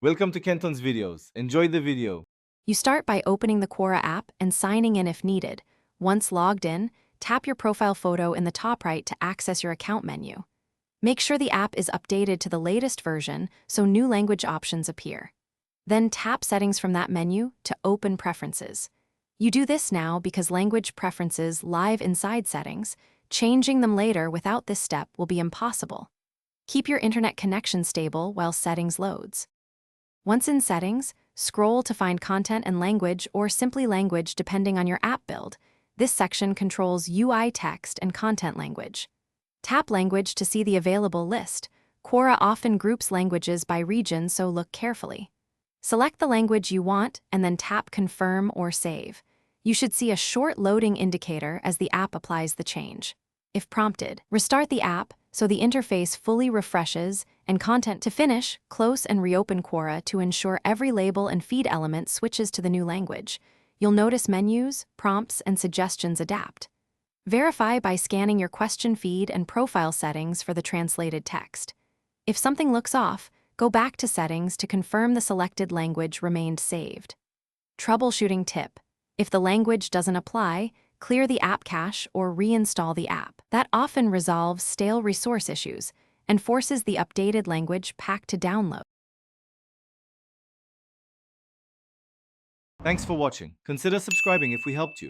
Welcome to Kenton's videos. Enjoy the video. You start by opening the Quora app and signing in if needed. Once logged in, tap your profile photo in the top right to access your account menu. Make sure the app is updated to the latest version so new language options appear. Then tap Settings from that menu to open Preferences. You do this now because language preferences live inside Settings. Changing them later without this step will be impossible. Keep your internet connection stable while Settings loads. Once in Settings, scroll to find Content and Language or simply Language depending on your app build. This section controls UI text and content language. Tap Language to see the available list. Quora often groups languages by region, so look carefully. Select the language you want and then tap Confirm or Save. You should see a short loading indicator as the app applies the change. If prompted, restart the app so the interface fully refreshes and content to finish, close and reopen Quora to ensure every label and feed element switches to the new language. You'll notice menus, prompts, and suggestions adapt. Verify by scanning your question feed and profile settings for the translated text. If something looks off, go back to Settings to confirm the selected language remained saved. Troubleshooting tip: if the language doesn't apply, clear the app cache or reinstall the app. That often resolves stale resource issues and forces the updated language pack to download. Thanks for watching. Consider subscribing if we helped you.